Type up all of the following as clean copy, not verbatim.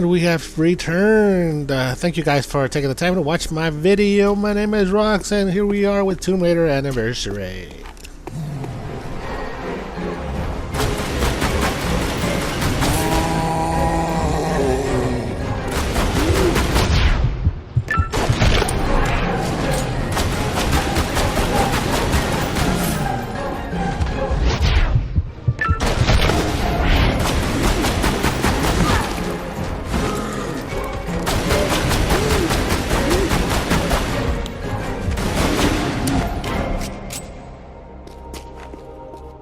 And we have returned. Thank you guys for taking the time to watch my video. My name is Rox, and here we are with Tomb Raider Anniversary.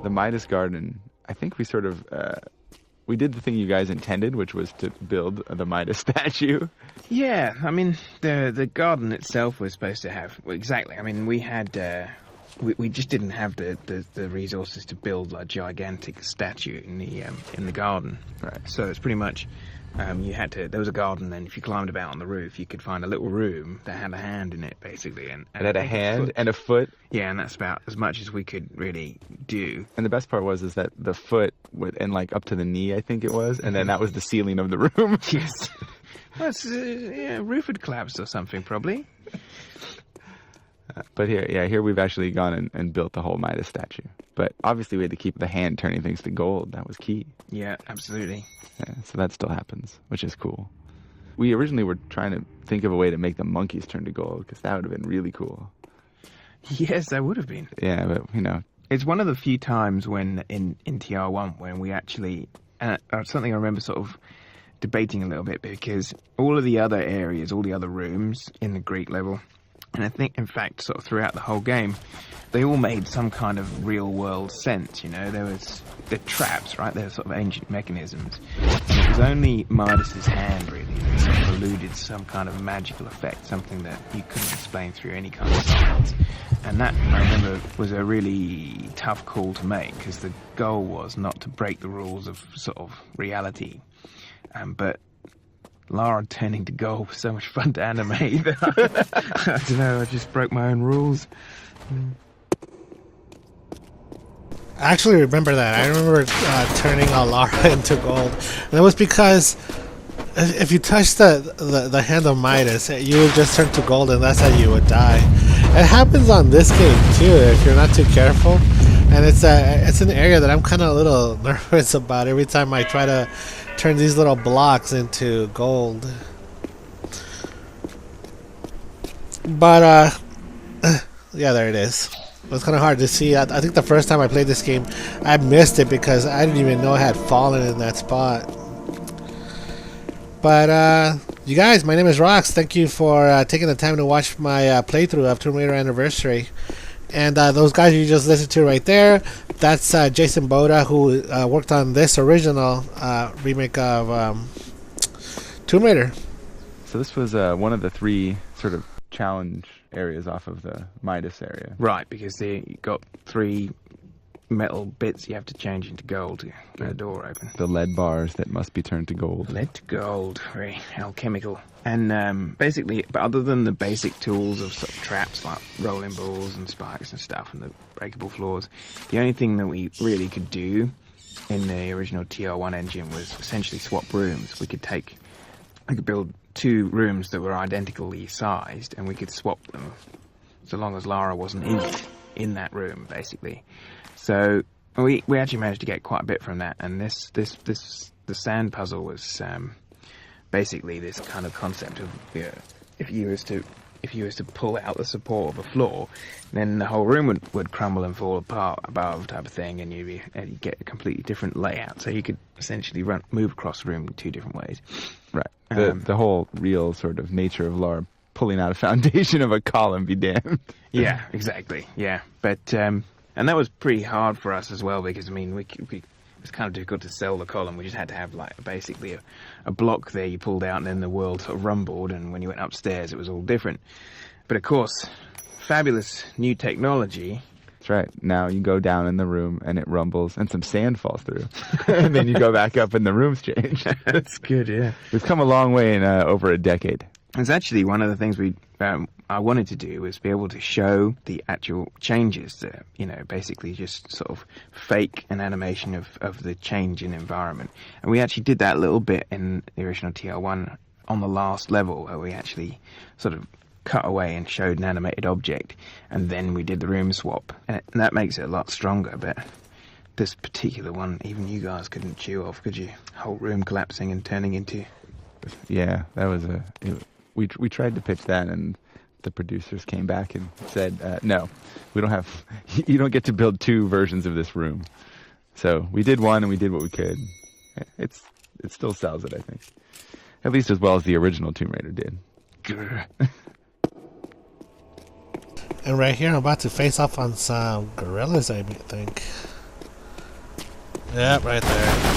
The Midas Garden, I think we sort of, we did the thing you guys intended, which was to build the Midas statue. Yeah, I mean, the garden itself was supposed to have, well, exactly, I mean, we had, we just didn't have the resources to build a gigantic statue in the garden. Right. So it's pretty much, you had to, there was a garden, and if you climbed about on the roof, you could find a little room that had a hand in it, basically. And It had a hand and a foot. Yeah, and that's about as much as we could really do. And the best part was that the foot went and like up to the knee, I think it was, and then that was the ceiling of the room. Yes. Well, it's, yeah, roof had collapsed or something, probably. But here we've actually gone and built the whole Midas statue. But obviously we had to keep the hand turning things to gold. That was key. Yeah, absolutely. Yeah, so that still happens, which is cool. We originally were trying to think of a way to make the monkeys turn to gold, because that would have been really cool. Yes, that would have been. Yeah, but, you know. It's one of the few times when, in TR1, when we actually, something I remember sort of debating a little bit, because all of the other areas, all the other rooms in the Greek level, and I think, in fact, sort of throughout the whole game, they all made some kind of real-world sense, you know? There was the traps, right? They were sort of ancient mechanisms. And it was only Midas's hand, really, that sort of eluded some kind of magical effect, something that you couldn't explain through any kind of science. And that, I remember, was a really tough call to make, because the goal was not to break the rules of sort of reality. But Lara turning to gold was so much fun to animate that I don't know, I just broke my own rules. I actually remember that. I remember turning Lara into gold. And it was because if you touch the hand of Midas, you would just turn to gold, and that's how you would die. It happens on this game too if you're not too careful. And it's an area that I'm kind of a little nervous about every time I try to turn these little blocks into gold. But yeah, there it is. It was kind of hard to see. I think the first time I played this game, I missed it because I didn't even know I had fallen in that spot. But you guys, my name is Rox. Thank you for taking the time to watch my playthrough of Tomb Raider Anniversary. And those guys you just listened to right there, that's Jason Boda, who worked on this original remake of Tomb Raider. So this was one of the three sort of challenge areas off of the Midas area. Right, because you got 3 metal bits you have to change into gold to get the door open. The lead bars that must be turned to gold. Lead to gold, very alchemical. And basically, but other than the basic tools of sort of traps like rolling balls and spikes and stuff and the breakable floors, the only thing that we really could do in the original TR1 engine was essentially swap rooms. We could build 2 rooms that were identically sized, and we could swap them so long as Lara wasn't in that room, basically. So we actually managed to get quite a bit from that, and the sand puzzle was basically this kind of concept of, you know, if you was to pull out the support of a floor, then the whole room would crumble and fall apart above, type of thing, and you'd get a completely different layout. So you could essentially move across the room in 2 different ways. Right. The whole real sort of nature of Lara pulling out a foundation of a column be damned. Yeah, exactly. Yeah, but and that was pretty hard for us as well, because I mean it was kind of difficult to sell the column. We just had to have like basically a block there you pulled out, and then the world sort of rumbled, and when you went upstairs it was all different. But of course, fabulous new technology. That's right. Now you go down in the room and it rumbles and some sand falls through. And then you go back up and the room's changed. That's good, yeah. We've come a long way in over a decade. It's actually one of the things we I wanted to do was be able to show the actual changes that, you know, basically just sort of fake an animation of the change in environment. And we actually did that a little bit in the original TR1 on the last level, where we actually sort of cut away and showed an animated object, and then we did the room swap. And that makes it a lot stronger, but this particular one, even you guys couldn't chew off, could you? Whole room collapsing and turning into... Yeah, that was we tried to pitch that, and the producers came back and said, no, we don't have, you don't get to build 2 versions of this room. So we did one, and we did what we could. It still sells it, I think. At least as well as the original Tomb Raider did. Grr. And right here, I'm about to face off on some gorillas, I think. Yep, right there.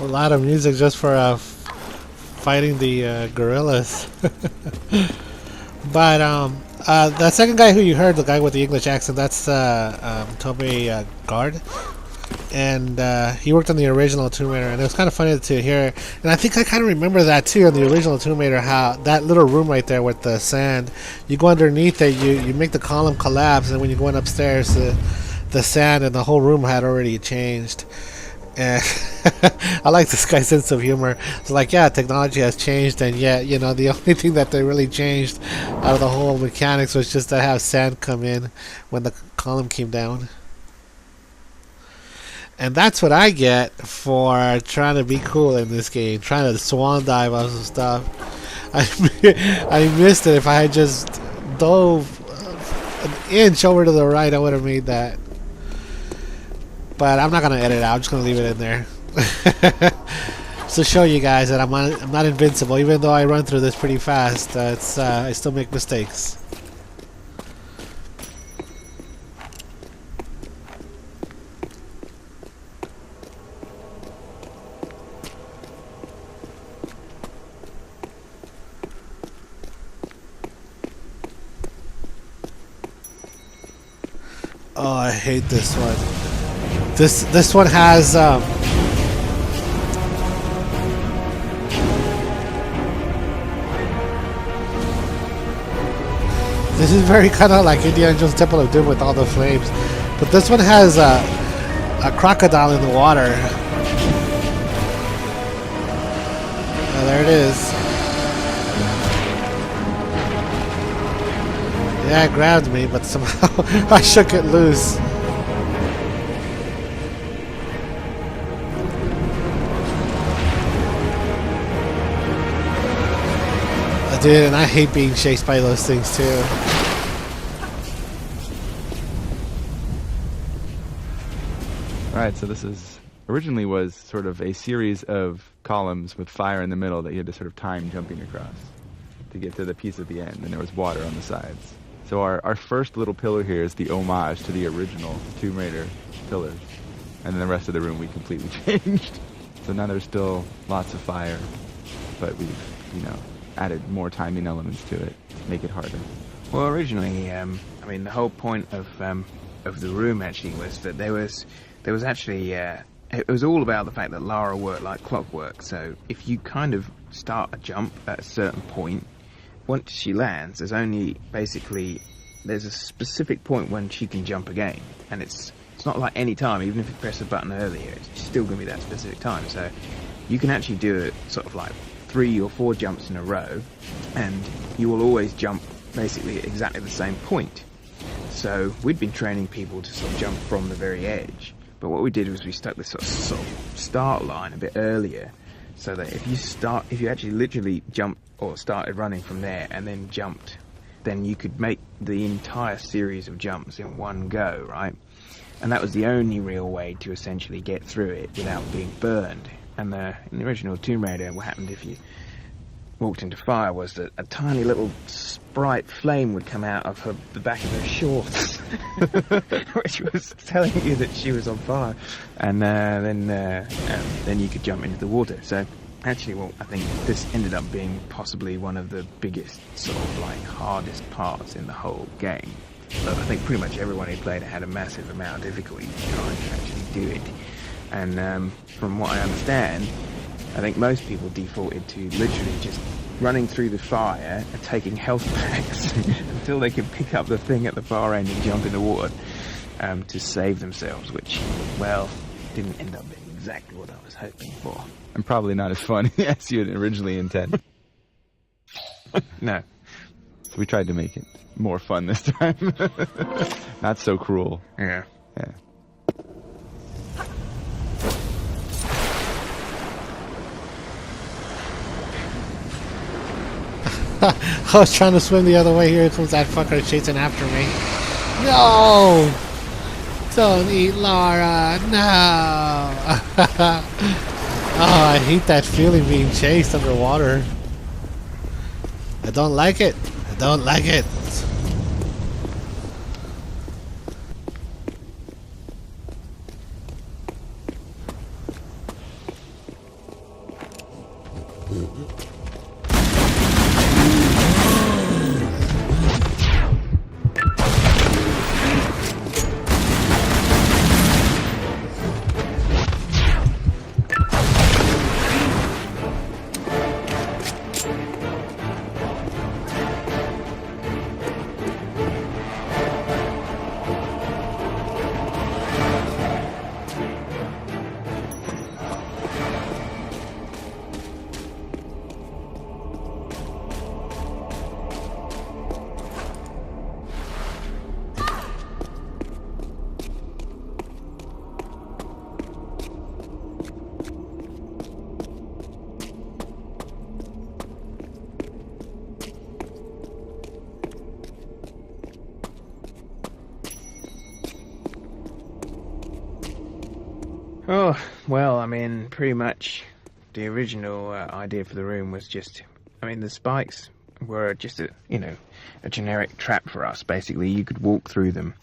A lot of music just for fighting the gorillas. But the second guy who you heard, the guy with the English accent, that's Toby Gard. And he worked on the original Tomb Raider, and it was kind of funny to hear. And I think I kind of remember that too on the original Tomb Raider, how that little room right there with the sand, you go underneath it, you make the column collapse, and when you're going upstairs, the sand and the whole room had already changed. And I like this guy's sense of humor. It's like, yeah, technology has changed, and yet, you know, the only thing that they really changed out of the whole mechanics was just to have sand come in when the column came down. And that's what I get for trying to be cool in this game, trying to swan dive on some stuff. I missed it. If I had just dove an inch over to the right, I would have made that. But I'm not going to edit it out. I'm just going to leave it in there. Just to show you guys that I'm not invincible. Even though I run through this pretty fast, I still make mistakes. Oh, I hate this one. This one has this is very kind of like Indiana Jones Temple of Doom with all the flames, but this one has a crocodile in the water. Oh, there it is. Yeah, it grabbed me, but somehow I shook it loose. Dude, and I hate being chased by those things too. Alright, so this is originally was sort of a series of columns with fire in the middle that you had to sort of time jumping across to get to the piece at the end, and there was water on the sides. So our first little pillar here is the homage to the original Tomb Raider pillars, and then the rest of the room we completely changed. So now there's still lots of fire, but we've, you know, added more timing elements to it, make it harder. Well, originally, I mean, the whole point of the room actually was that there was actually it was all about the fact that Lara worked like clockwork. So if you kind of start a jump at a certain point, once she lands, there's a specific point when she can jump again, and it's not like any time. Even if you press a button earlier, it's still going to be that specific time. So you can actually do it sort of like 3 or 4 jumps in a row, and you will always jump basically at exactly the same point. So we'd been training people to sort of jump from the very edge, But what we did was we stuck this sort of start line a bit earlier, so that if you actually literally jumped or started running from there and then jumped, then you could make the entire series of jumps in one go, right? And that was the only real way to essentially get through it without being burned. And in the original Tomb Raider, what happened if you walked into fire was that a tiny little bright flame would come out of the back of her shorts, which was telling you that she was on fire, and then you could jump into the water. So actually, well, I think this ended up being possibly one of the biggest, sort of like hardest parts in the whole game. But I think pretty much everyone who played it had a massive amount of difficulty trying to actually do it. And from what I understand, I think most people defaulted to literally just running through the fire and taking health packs until they could pick up the thing at the far end and jump in the water to save themselves, which, well, didn't end up being exactly what I was hoping for. And probably not as fun as you had originally intended. No. So we tried to make it more fun this time. Not so cruel. Yeah. Yeah. I was trying to swim the other way. Here comes that fucker chasing after me. No! Don't eat Lara. No! Oh, I hate that feeling being chased underwater. I don't like it. I don't like it. Oh, well, I mean, pretty much the original idea for the room was just, I mean, the spikes were just a generic trap for us. Basically, you could walk through them,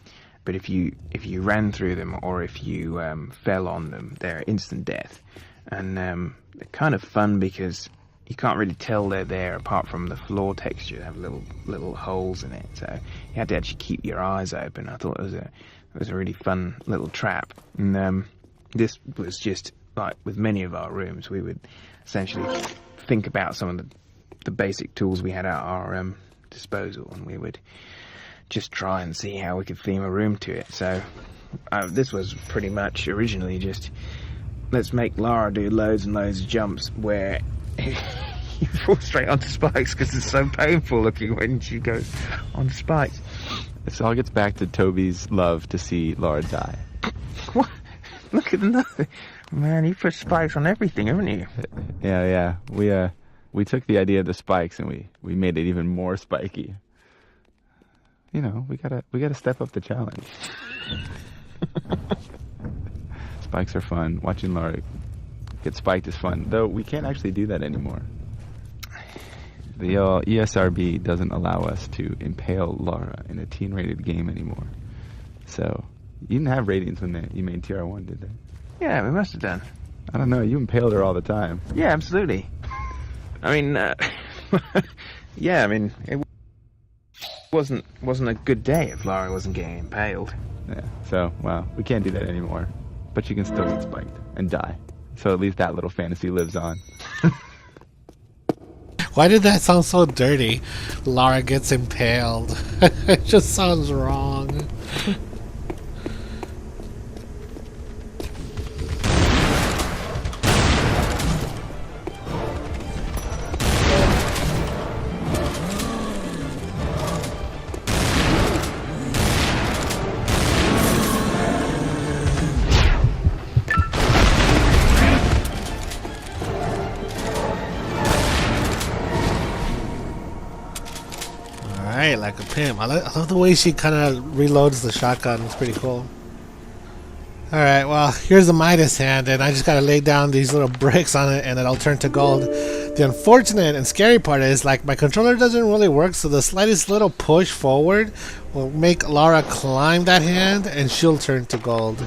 but if you ran through them or if you fell on them, they're instant death. And they're kind of fun because you can't really tell they're there apart from the floor texture. They have little holes in it, so you had to actually keep your eyes open. I thought it was a really fun little trap. And this was just like with many of our rooms, we would essentially think about some of the basic tools we had at our disposal, and we would just try and see how we could theme a room to it. So this was pretty much originally just, let's make Lara do loads and loads of jumps where you fall straight onto spikes because it's so painful looking when she goes on spikes. This all gets back to Toby's love to see Lara die. What? Look at the man, you put spikes on everything, haven't you? Yeah. We took the idea of the spikes and we made it even more spiky. You know, we gotta step up the challenge. Spikes are fun. Watching Lara get spiked is fun, though we can't actually do that anymore. The ESRB doesn't allow us to impale Lara in a teen-rated game anymore. So you didn't have ratings when you made TR1, did they? Yeah, we must have done. I don't know. You impaled her all the time. Yeah, absolutely. I mean, yeah. I mean, it wasn't a good day if Lara wasn't getting impaled. Yeah. So, well, we can't do that anymore. But you can still get spiked and die. So at least that little fantasy lives on. Why did that sound so dirty? Lara gets impaled. It just sounds wrong. like a pimp. I love the way she kind of reloads the shotgun. It's pretty cool. Alright, well, here's the Midas hand, and I just gotta lay down these little bricks on it, and it'll turn to gold. The unfortunate and scary part is, like, my controller doesn't really work, so the slightest little push forward will make Lara climb that hand, and she'll turn to gold.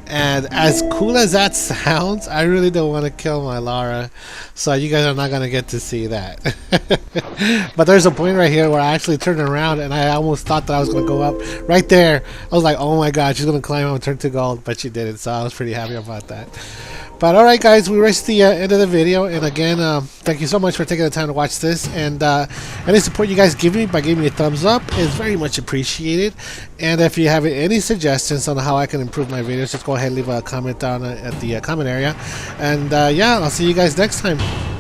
And as cool as that sounds, I really don't want to kill my Lara, so you guys are not going to get to see that. But there's a point right here where I actually turned around and I almost thought that I was going to go up right there. I was like, oh my god, she's going to climb up and turn to gold, but she didn't, so I was pretty happy about that. But alright guys, we reached the end of the video, and again, thank you so much for taking the time to watch this, and any support you guys give me by giving me a thumbs up is very much appreciated. And if you have any suggestions on how I can improve my videos, just go ahead and leave a comment down at the comment area. And yeah, I'll see you guys next time.